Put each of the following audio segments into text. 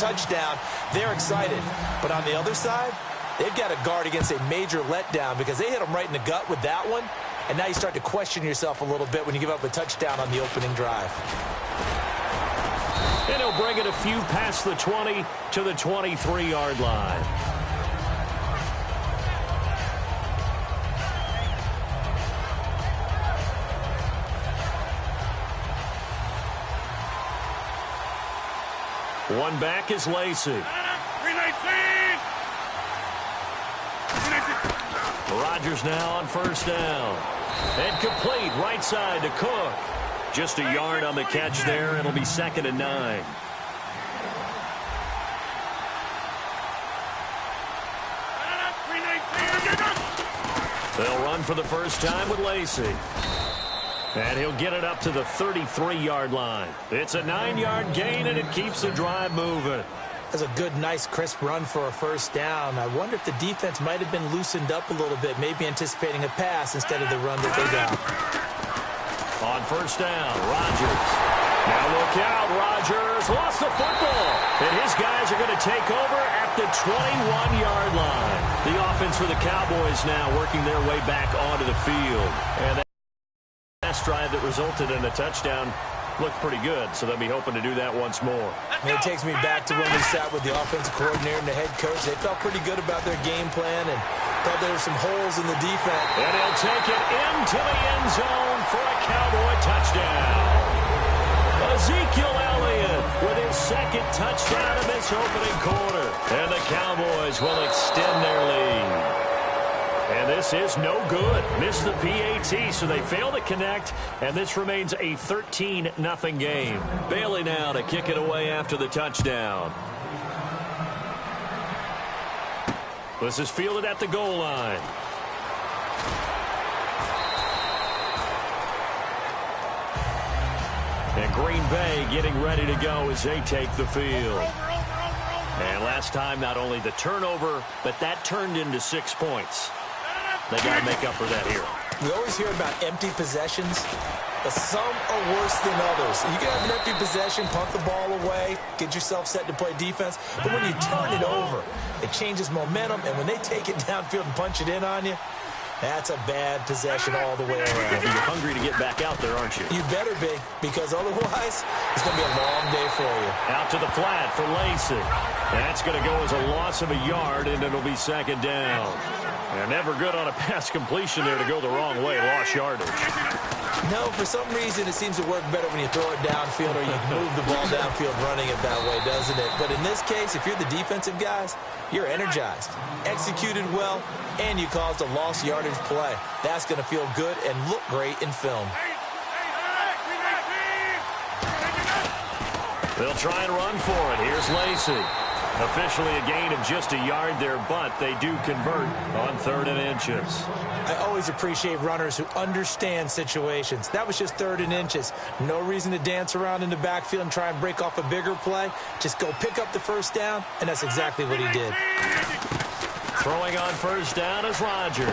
touchdown, they're excited. But on the other side, they've got to guard against a major letdown because they hit them right in the gut with that one. And now you start to question yourself a little bit when you give up a touchdown on the opening drive. And he'll bring it a few past the 20 to the 23-yard line. One back is Lacey. Rodgers now on first down. And complete right side to Cook. Just a yard on the catch there. It'll be 2nd and 9. They'll run for the first time with Lacey. And he'll get it up to the 33-yard line. It's a 9-yard gain, and it keeps the drive moving. That's a good, nice, crisp run for a first down. I wonder if the defense might have been loosened up a little bit, maybe anticipating a pass instead of the run that they got. On first down, Rodgers. Now look out, Rodgers lost the football. And his guys are going to take over at the 21-yard line. The offense for the Cowboys now working their way back onto the field. And that last drive that resulted in a touchdown looked pretty good, so they'll be hoping to do that once more. It takes me back to when we sat with the offensive coordinator and the head coach. They felt pretty good about their game plan and thought there were some holes in the defense. And he'll take it into the end zone for a Cowboy touchdown. Ezekiel Elliott with his 2nd touchdown in this opening quarter. And the Cowboys will extend their lead. And this is no good. Missed the PAT, so they fail to connect, and this remains a 13-0 game. Bailey now to kick it away after the touchdown. This is fielded at the goal line. And Green Bay getting ready to go as they take the field. And last time, not only the turnover, but that turned into 6 points. They got to make up for that here. We always hear about empty possessions, but some are worse than others. You can have an empty possession, punt the ball away, get yourself set to play defense. But when you turn it over, it changes momentum. And when they take it downfield and punch it in on you, that's a bad possession all the way around. You're hungry to get back out there, aren't you? You better be, because otherwise it's going to be a long day for you. Out to the flat for Lacey. That's going to go as a loss of a yard, and it'll be 2nd down. And never good on a pass completion there to go the wrong way. Lost yardage. No, for some reason it seems to work better when you throw it downfield or you move the ball downfield running it that way, doesn't it? But in this case, if you're the defensive guys, you're energized, executed well, and you caused a lost yardage play. That's going to feel good and look great in film. They'll try and run for it. Here's Lacey. Officially a gain of just a yard there, but they do convert on 3rd and inches. I always appreciate runners who understand situations. That was just 3rd and inches. No reason to dance around in the backfield and try and break off a bigger play. Just go pick up the first down, and that's exactly what he did. Throwing on first down is Rodgers.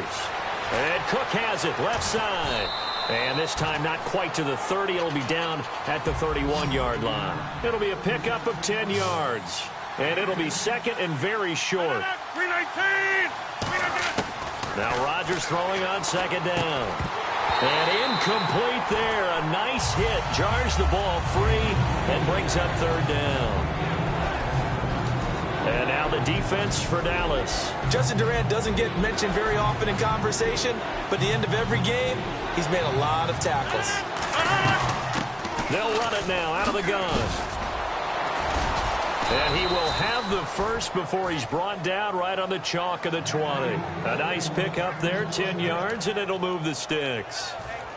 And Cook has it left side. And this time not quite to the 30. It'll be down at the 31-yard line. It'll be a pickup of 10 yards. And it'll be 2nd and very short. Now Rodgers throwing on 2nd down. And incomplete there. A nice hit. Jars the ball free and brings up 3rd down. And now the defense for Dallas. Justin Durant doesn't get mentioned very often in conversation, but at the end of every game, he's made a lot of tackles. They'll run it now out of the gun. And he will have the first before he's brought down right on the chalk of the 20. A nice pickup there, 10 yards, and it'll move the sticks.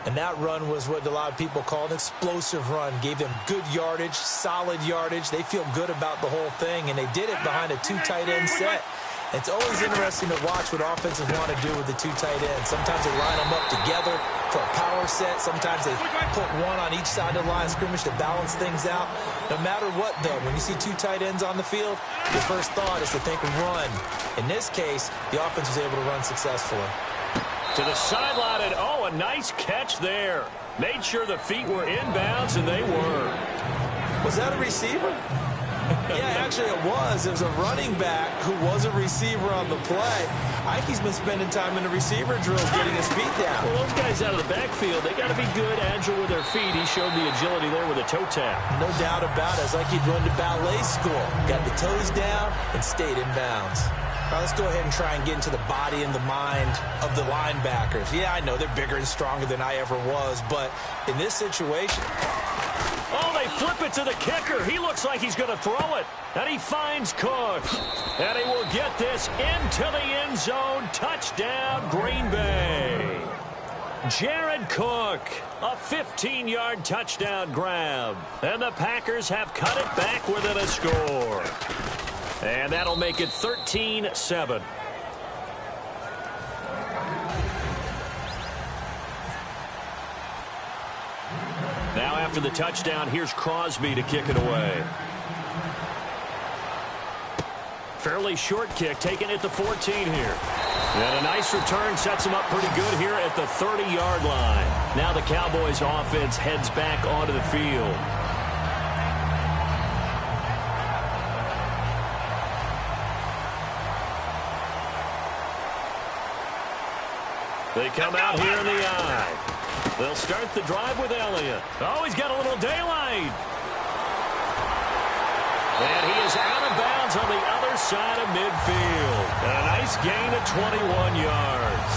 And that run was what a lot of people call an explosive run. Gave them good yardage, solid yardage. They feel good about the whole thing, and they did it behind a 2 tight end set. It's always interesting to watch what offenses want to do with the 2 tight ends. Sometimes they line them up together for a power set. Sometimes they put one on each side of the line of scrimmage to balance things out. No matter what, though, when you see 2 tight ends on the field, your first thought is to think run. In this case, the offense was able to run successfully. To the sideline, and oh, a nice catch there. Made sure the feet were inbounds, and they were. Was that a receiver? Yeah, actually it was. It was a running back who was a receiver on the play. Ike's been spending time in the receiver drills getting his feet down. Well, those guys out of the backfield, they got to be good, agile with their feet. He showed the agility there with a toe tap. No doubt about it. It's like he'd run to ballet school. Got the toes down and stayed in bounds. All right, let's go ahead and try and get into the body and the mind of the linebackers. Yeah, I know they're bigger and stronger than I ever was, but in this situation... Oh, they flip it to the kicker. He looks like he's going to throw it. And he finds Cook. And he will get this into the end zone. Touchdown, Green Bay. Jared Cook, a 15-yard touchdown grab. And the Packers have cut it back within a score. And that'll make it 13-7. Now after the touchdown, here's Crosby to kick it away. Fairly short kick, taken at the 14 here. And a nice return sets him up pretty good here at the 30-yard line. Now the Cowboys offense heads back onto the field. They come out here in the eye. They'll start the drive with Elliott. Oh, he's got a little daylight. And he is out of bounds on the other side of midfield. And a nice gain of 21 yards.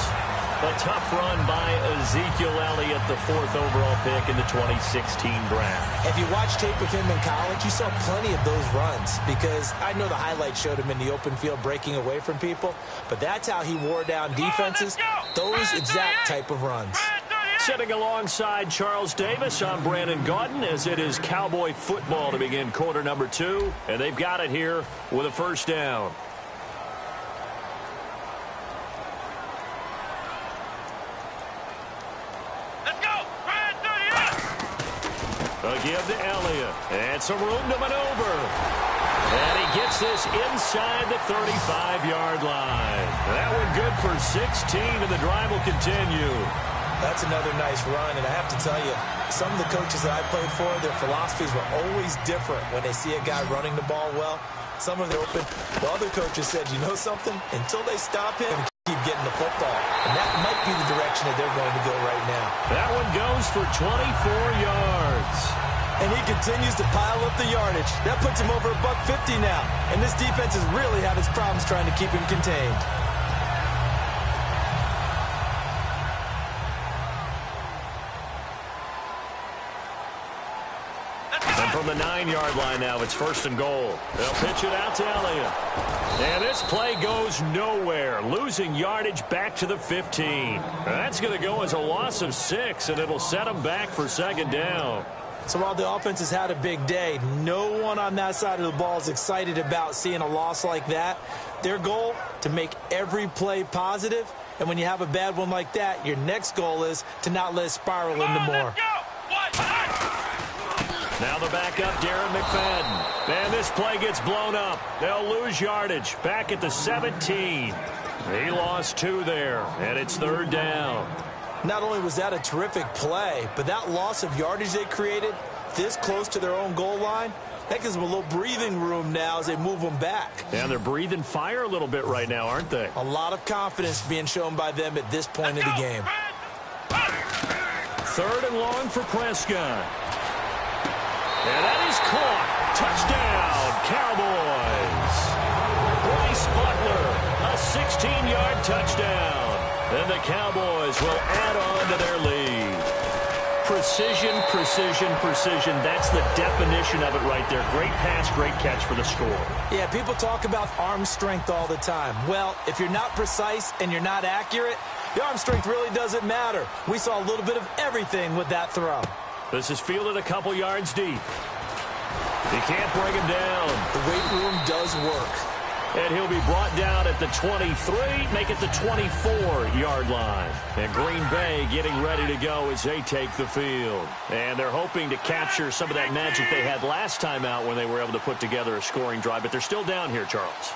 A tough run by Ezekiel Elliott, the 4th overall pick in the 2016 draft. If you watch tape of him in college, you saw plenty of those runs because I know the highlights showed him in the open field breaking away from people, but that's how he wore down defenses, those exact type of runs. Sitting alongside Charles Davis, I'm Brandon Gaudin, as it is Cowboy football to begin quarter number 2, and they've got it here with a first down. A give to Elliott. And some room to maneuver. And he gets this inside the 35-yard line. That one good for 16, and the drive will continue. That's another nice run, and I have to tell you, some of the coaches that I played for, their philosophies were always different when they see a guy running the ball well. Some of them open. The other coaches said, you know something? Until they stop him, keep getting the football. And that might be the direction that they're going to go right now. That one goes for 24 yards. And he continues to pile up the yardage. That puts him over $150 now. And this defense has really had its problems trying to keep him contained. And from the 9-yard line now, it's 1st and goal. They'll pitch it out to Elliott. And this play goes nowhere, losing yardage back to the 15. That's going to go as a loss of 6, and it'll set them back for 2nd down. So while the offense has had a big day, no one on that side of the ball is excited about seeing a loss like that. Their goal, to make every play positive. And when you have a bad one like that, your next goal is to not let it spiral into more. Now the backup, Darren McFadden. And this play gets blown up. They'll lose yardage back at the 17. He lost 2 there, and it's 3rd down. Not only was that a terrific play, but that loss of yardage they created this close to their own goal line, that gives them a little breathing room now as they move them back. And they're breathing fire a little bit right now, aren't they? A lot of confidence being shown by them at this point in the game. 3rd and long for Prescott. And that is caught. Touchdown, Cowboys. Bryce Butler, a 16-yard touchdown. And the Cowboys will add on to their lead. Precision, precision, precision. That's the definition of it right there. Great pass, great catch for the score. Yeah, people talk about arm strength all the time. Well, if you're not precise and you're not accurate, the arm strength really doesn't matter. We saw a little bit of everything with that throw. This is fielded a couple yards deep. He can't bring him down. The weight room does work. And he'll be brought down at the 23, make it the 24-yard line. And Green Bay getting ready to go as they take the field. And they're hoping to capture some of that magic they had last time out when they were able to put together a scoring drive. But they're still down here, Charles.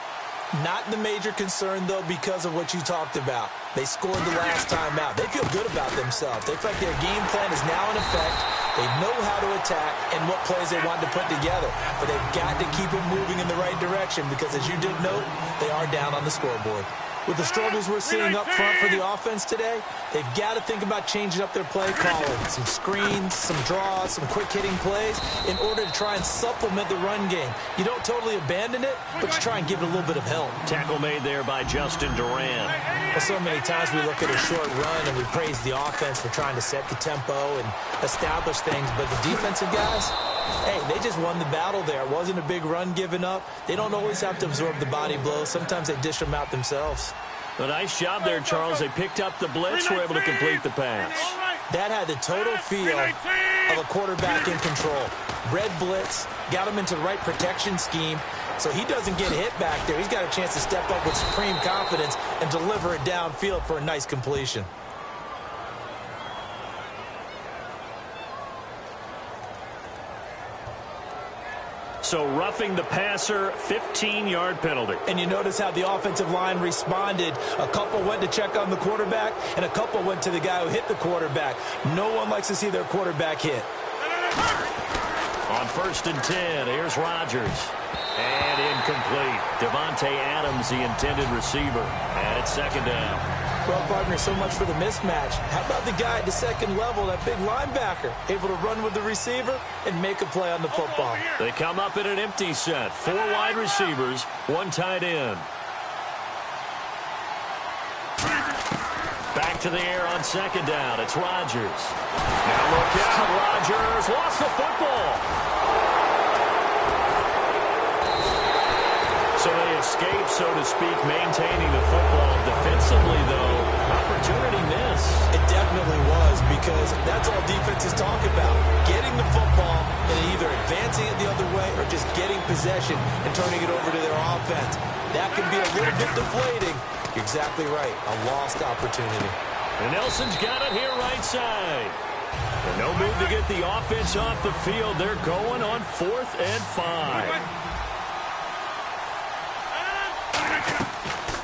Not the major concern, though, because of what you talked about. They scored the last time out. They feel good about themselves. They feel like their game plan is now in effect. They know how to attack and what plays they want to put together. But they've got to keep it moving in the right direction because, as you did note, they are down on the scoreboard. With the struggles we're seeing up front for the offense today, they've got to think about changing up their play calling. Some screens, some draws, some quick-hitting plays in order to try and supplement the run game. You don't totally abandon it, but you try and give it a little bit of help. Tackle made there by Justin Durant. Well, so many times we look at a short run and we praise the offense for trying to set the tempo and establish things, but the defensive guys, hey, they just won the battle there. It wasn't a big run given up. They don't always have to absorb the body blows. Sometimes they dish them out themselves. A nice job there, Charles. They picked up the blitz, were able to complete the pass. That had the total feel of a quarterback in control. Red blitz, got him into the right protection scheme, so he doesn't get hit back there. He's got a chance to step up with supreme confidence and deliver it downfield for a nice completion. So roughing the passer, 15-yard penalty. And you notice how the offensive line responded. A couple went to check on the quarterback, and a couple went to the guy who hit the quarterback. No one likes to see their quarterback hit. On 1st and 10, here's Rodgers. And incomplete. Devontae Adams, the intended receiver. And it's 2nd down. Well, partner, so much for the mismatch. How about the guy at the second level, that big linebacker, able to run with the receiver and make a play on the football? They come up in an empty set. 4 wide receivers, 1 tight end. Back to the air on 2nd down. It's Rodgers. Now look out. Rodgers lost the football. So they escape, so to speak, maintaining the football. Defensively, though, opportunity miss. It definitely was, because that's all defenses talk about. Getting the football and either advancing it the other way or just getting possession and turning it over to their offense. That can be a little bit deflating. You're exactly right. A lost opportunity. And Nelson's got it here right side. And no move to get the offense off the field. They're going on 4th and 5.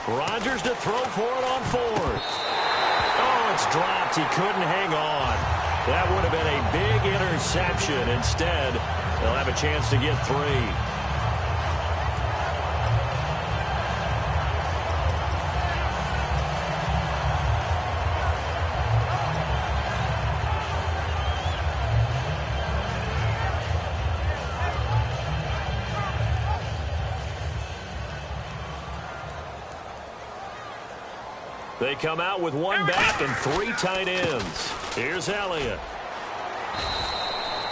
Rodgers to throw for it on 4th. Oh, it's dropped. He couldn't hang on. That would have been a big interception. Instead, they'll have a chance to get 3. They come out with 1 back and 3 tight ends. Here's Elliott.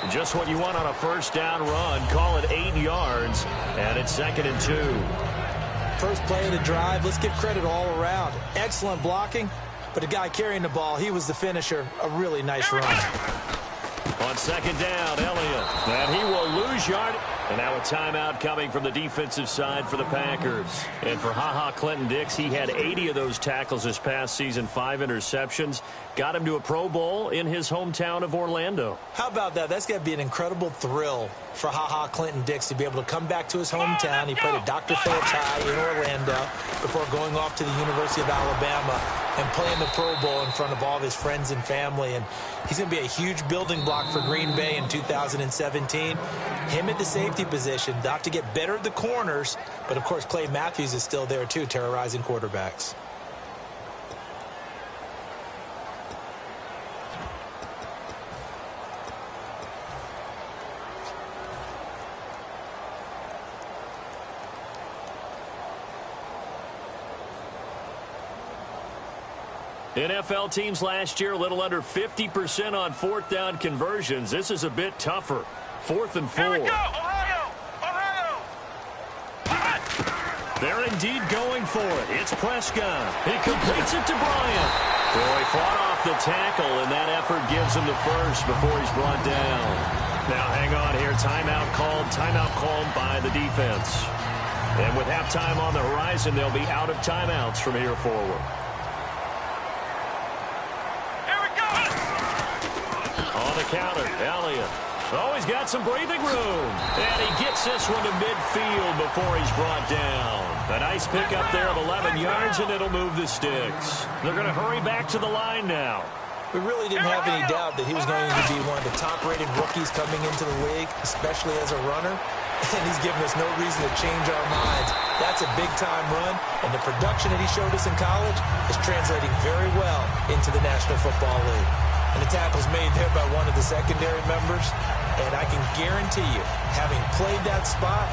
Just what you want on a 1st down run. Call it 8 yards, and it's 2nd and 2. First play of the drive. Let's give credit all around. Excellent blocking, but the guy carrying the ball, he was the finisher. A really nice run. On 2nd down, Elliott. And he will lose yard. And now a timeout coming from the defensive side for the Packers. And for Clinton-Dix, he had 80 of those tackles this past season, 5 interceptions. Got him to a Pro Bowl in his hometown of Orlando. How about that? That's got to be an incredible thrill for Clinton-Dix to be able to come back to his hometown. He played at Dr. Phillips High in Orlando before going off to the University of Alabama and playing the Pro Bowl in front of all of his friends and family. And he's going to be a huge building block for Green Bay in 2017. Him at the safety position, not to get better at the corners, but of course Clay Matthews is still there too, terrorizing quarterbacks. NFL teams last year a little under 50% on 4th down conversions. This is a bit tougher. 4th and 4. Here we go, Ohio! They're indeed going for it. It's Prescott. He completes it to Bryant. Boy, fought off the tackle, and that effort gives him the first before he's brought down. Now hang on here. Timeout called by the defense. And with halftime on the horizon, they'll be out of timeouts from here forward. On the counter, Elliott. Oh, he's got some breathing room. And he gets this one to midfield before he's brought down. A nice pickup there of 11 yards, and it'll move the sticks. They're going to hurry back to the line now. We really didn't have any doubt that he was going to be one of the top-rated rookies coming into the league, especially as a runner. And he's given us no reason to change our minds. That's a big-time run, and the production that he showed us in college is translating very well into the National Football League. And the tackle's made there by one of the secondary members. And I can guarantee you, having played that spot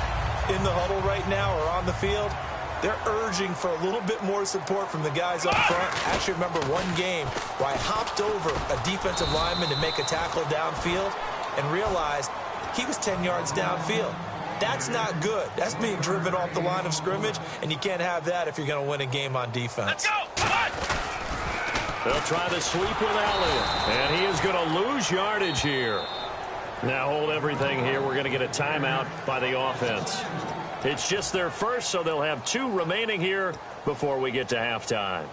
in the huddle right now or on the field, they're urging for a little bit more support from the guys up front. I actually remember one game where I hopped over a defensive lineman to make a tackle downfield and realized he was 10 yards downfield. That's not good. That's being driven off the line of scrimmage, and you can't have that if you're going to win a game on defense. Let's go! Come on! They'll try the sweep with Elliott, and he is going to lose yardage here. Now hold everything here. We're going to get a timeout by the offense. It's just their first, so they'll have 2 remaining here before we get to halftime.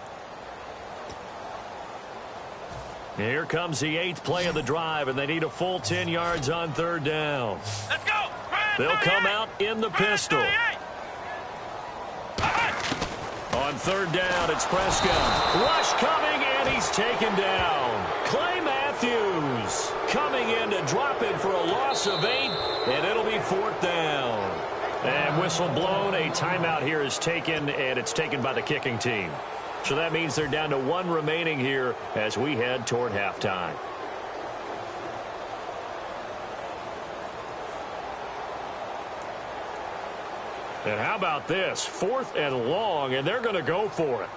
Here comes the 8th play of the drive, and they need a full 10 yards on 3rd down. Let's go! They'll come out in the pistol. On 3rd down, it's Prescott. Rush coming, and he's taken down. Clay Matthews coming in to drop it for a loss of 8, and it'll be 4th down. And whistle blown. A timeout here is taken, and it's taken by the kicking team. So that means they're down to 1 remaining here as we head toward halftime. And how about this? 4th and long, and they're going to go for it.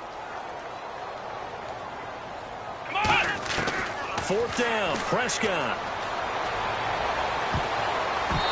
Come on! 4th down, Prescott.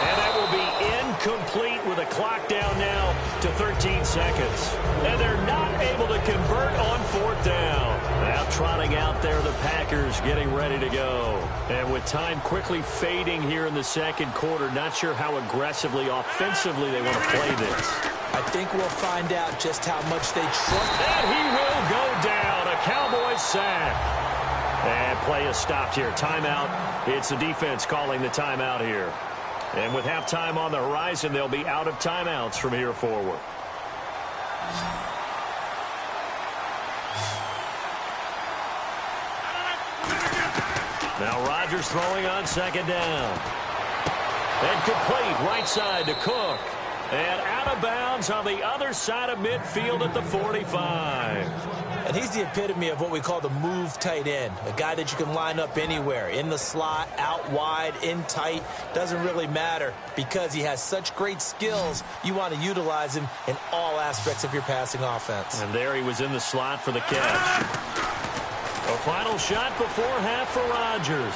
And that will be incomplete with a clock down now to 13 seconds. And they're not able to convert on 4th down. Now trotting out there, the Packers getting ready to go. And with time quickly fading here in the 2nd quarter, not sure how aggressively, offensively they want to play this. I think we'll find out just how much they trust. And he will go down. A Cowboys sack. And play is stopped here. Timeout. It's the defense calling the timeout here. And with halftime on the horizon, they'll be out of timeouts from here forward. Now Rodgers throwing on 2nd down. And complete right side to Cook. And out of bounds on the other side of midfield at the 45. And he's the epitome of what we call the move tight end. A guy that you can line up anywhere, in the slot, out wide, in tight. Doesn't really matter because he has such great skills. You want to utilize him in all aspects of your passing offense. And there he was in the slot for the catch. A final shot before half for Rodgers.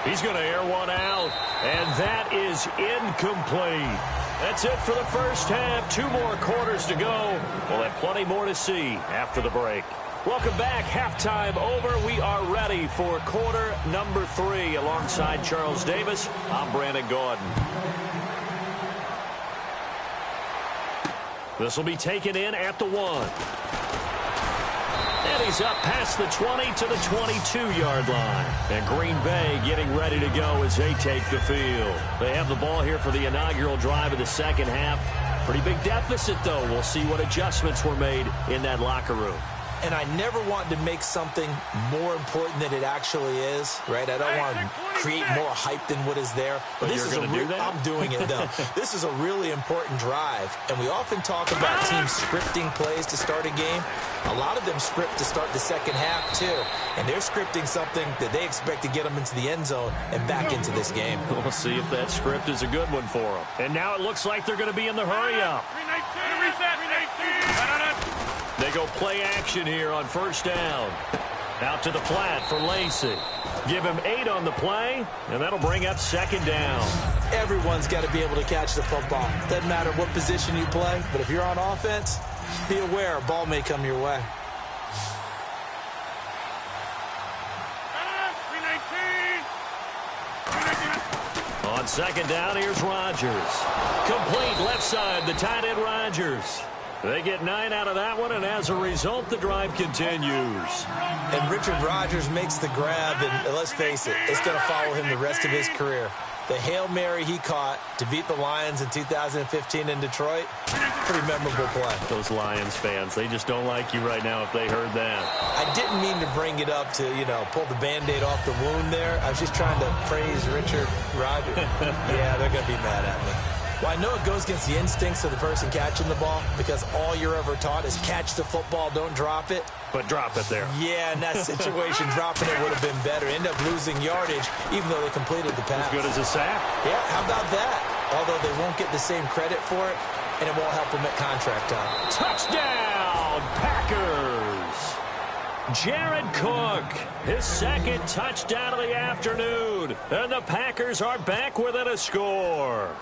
He's going to air one out, and that is incomplete. That's it for the first half. 2 more quarters to go. We'll have plenty more to see after the break. Welcome back. Halftime over. We are ready for quarter number 3. Alongside Charles Davis, I'm Brandon Gordon. This will be taken in at the 1. And he's up past the 20 to the 22-yard line. And Green Bay getting ready to go as they take the field. They have the ball here for the inaugural drive of the 2nd half. Pretty big deficit, though. We'll see what adjustments were made in that locker room. And I never want to make something more important than it actually is, right? I don't want to create more hype than what is there. But this is going to do that? I'm doing it, though. This is a really important drive. And we often talk about teams scripting plays to start a game. A lot of them script to start the 2nd half, too. And they're scripting something that they expect to get them into the end zone and back into this game. We'll see if that script is a good one for them. And now it looks like they're going to be in the hurry-up. They go play action here on 1st down. Out to the flat for Lacey. Give him 8 on the play, and that'll bring up 2nd down. Everyone's got to be able to catch the football. Doesn't matter what position you play, but if you're on offense, be aware a ball may come your way. On 2nd down, here's Rodgers. Complete left side, the tight end Rodgers. They get 9 out of that one, and as a result, the drive continues. And Richard Rodgers makes the grab, and let's face it, it's going to follow him the rest of his career. The Hail Mary he caught to beat the Lions in 2015 in Detroit, pretty memorable play. Those Lions fans, they just don't like you right now if they heard that. I didn't mean to bring it up to, pull the Band-Aid off the wound there. I was just trying to praise Richard Rodgers. Yeah, they're going to be mad at me. Well, I know it goes against the instincts of the person catching the ball because all you're ever taught is catch the football, don't drop it. But drop it there. Yeah, in that situation, dropping it would have been better. End up losing yardage, even though they completed the pass. As good as a sack. Yeah, how about that? Although they won't get the same credit for it, and it won't help them at contract time. Touchdown, Packers! Jared Cook, his second touchdown of the afternoon. And the Packers are back within a score.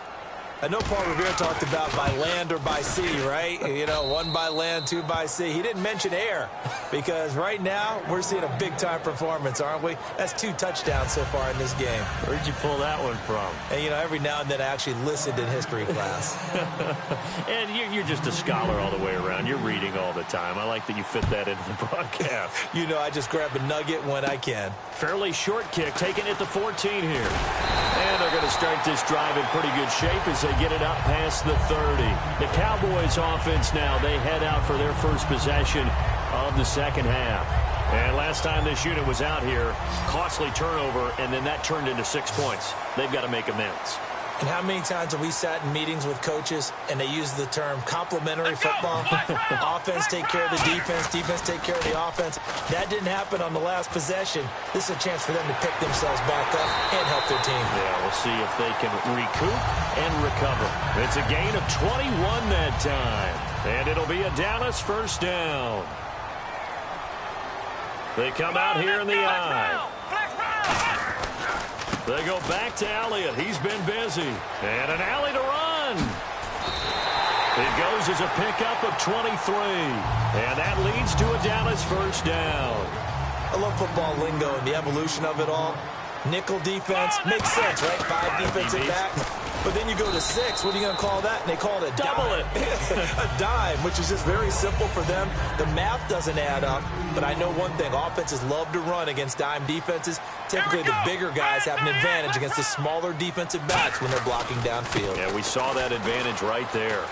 I know Paul Revere talked about by land or by sea, right? One by land, two by sea. He didn't mention air because right now we're seeing a big-time performance, aren't we? That's 2 touchdowns so far in this game. Where'd you pull that one from? And, every now and then I actually listened in history class. And you're just a scholar all the way around. You're reading all the time. I like that you fit that into the broadcast. I just grab a nugget when I can. Fairly short kick, taking it to 14 here. And they're going to start this drive in pretty good shape as they get it up past the 30. The Cowboys offense now, they head out for their first possession of the second half. And last time this unit was out here, costly turnover, and then that turned into 6 points. They've got to make amends. And how many times have we sat in meetings with coaches and they use the term complementary football? Offense take care of the defense, defense take care of the offense. That didn't happen on the last possession. This is a chance for them to pick themselves back up and help their team. Yeah, we'll see if they can recoup and recover. It's a gain of 21 that time. And it'll be a Dallas first down. They come out here in the eye. They go back to Elliott. He's been busy. And an alley to run. It goes as a pickup of 23. And that leads to a Dallas first down. I love football lingo and the evolution of it all. Nickel defense makes sense, right? 5 defensive backs. But then you go to 6. What are you going to call that? And they call it a double dime. A dime, which is just very simple for them. The math doesn't add up. But I know one thing. Offenses love to run against dime defenses. Typically, the bigger guys have an advantage against the smaller defensive backs when they're blocking downfield. Yeah, we saw that advantage right there.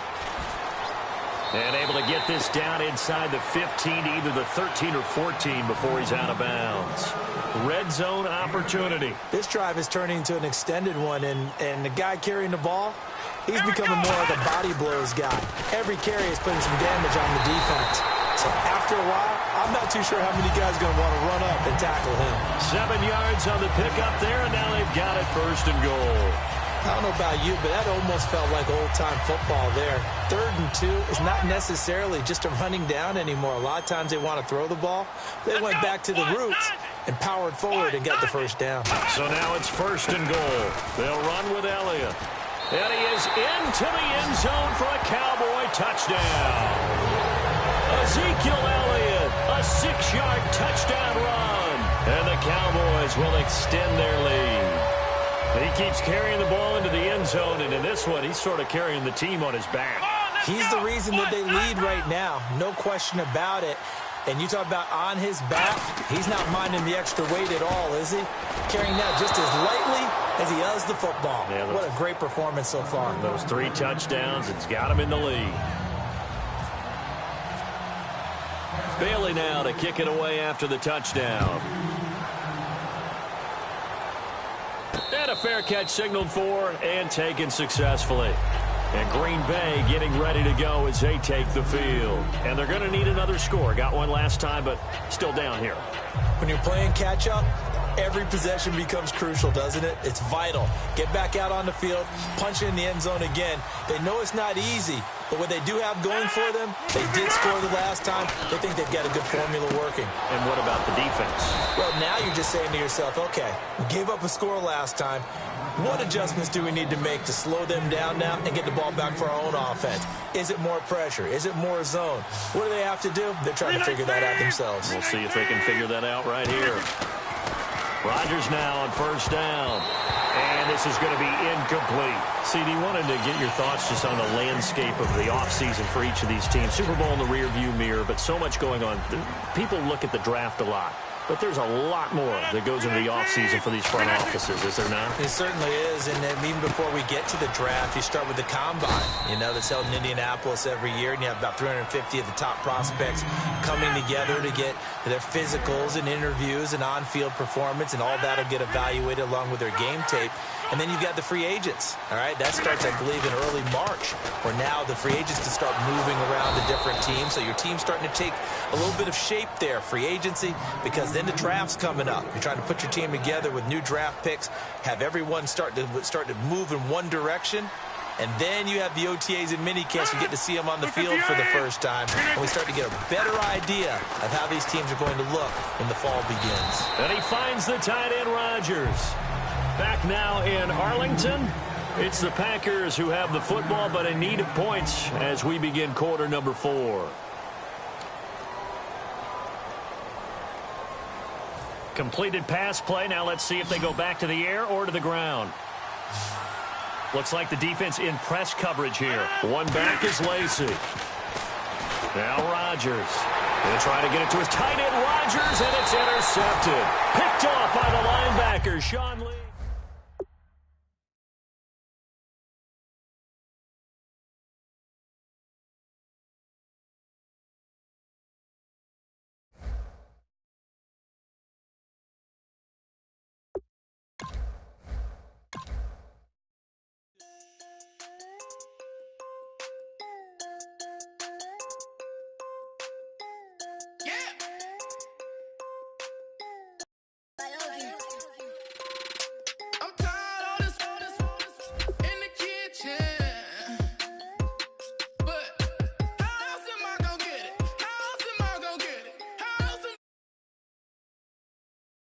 And able to get this down inside the 15 to either the 13 or 14 before he's out of bounds. Red zone opportunity. This drive is turning into an extended one, and the guy carrying the ball, he's becoming more like a body blows guy. Every carry is putting some damage on the defense. So after a while, I'm not too sure how many guys are going to want to run up and tackle him. 7 yards on the pickup there, and now they've got it first and goal. I don't know about you, but that almost felt like old-time football there. 3rd and 2 is not necessarily just a running down anymore. A lot of times they want to throw the ball. They went back to the roots and powered forward and got the first down. So now it's first and goal. They'll run with Elliott. And he is into the end zone for a Cowboy touchdown. Ezekiel Elliott, a 6-yard touchdown run. And the Cowboys will extend their lead. He keeps carrying the ball into the end zone, and in this one, he's sort of carrying the team on his back. He's the reason that they lead right now. No question about it. And you talk about on his back, he's not minding the extra weight at all, is he? Carrying that just as lightly as he does the football. Yeah, what a great performance so far. Those 3 touchdowns, it's got him in the lead. Bailey now to kick it away after the touchdown. And a fair catch signaled for and taken successfully. And Green Bay getting ready to go as they take the field. And they're going to need another score. Got one last time, but still down here. When you're playing catch-up, every possession becomes crucial, doesn't it? It's vital. Get back out on the field, punch it in the end zone again. They know it's not easy, but what they do have going for them, they did score the last time. They think they've got a good formula working. And what about the defense? Well, now you're just saying to yourself, okay, we gave up a score last time. What adjustments do we need to make to slow them down now and get the ball back for our own offense? Is it more pressure? Is it more zone? What do they have to do? They're trying to figure that out themselves. We'll see if they can figure that out right here. Rodgers now on first down. And this is going to be incomplete. CD, wanted to get your thoughts just on the landscape of the offseason for each of these teams. Super Bowl in the rearview mirror, but so much going on. People look at the draft a lot. But there's a lot more that goes into the offseason for these front offices, is there not? It certainly is, and then even before we get to the draft, you start with the combine, that's held in Indianapolis every year, and you have about 350 of the top prospects coming together to get their physicals and interviews and on-field performance, and all that will get evaluated along with their game tape. And then you've got the free agents, all right? That starts, I believe, in early March, where now the free agents can start moving around to different teams. So your team's starting to take a little bit of shape there, free agency, because then the draft's coming up. You're trying to put your team together with new draft picks, have everyone start to move in one direction. And then you have the OTAs and minicamps. You get to see them on the field for the first time. And we start to get a better idea of how these teams are going to look when the fall begins. And he finds the tight end, Rodgers. Back now in Arlington. It's the Packers who have the football, but in need of points as we begin quarter number 4. Completed pass play. Now let's see if they go back to the air or to the ground. Looks like the defense in press coverage here. One back is Lacy. Now Rodgers. Going to try to get it to his tight end, Rodgers, and it's intercepted. Picked off by the linebacker, Sean Lee.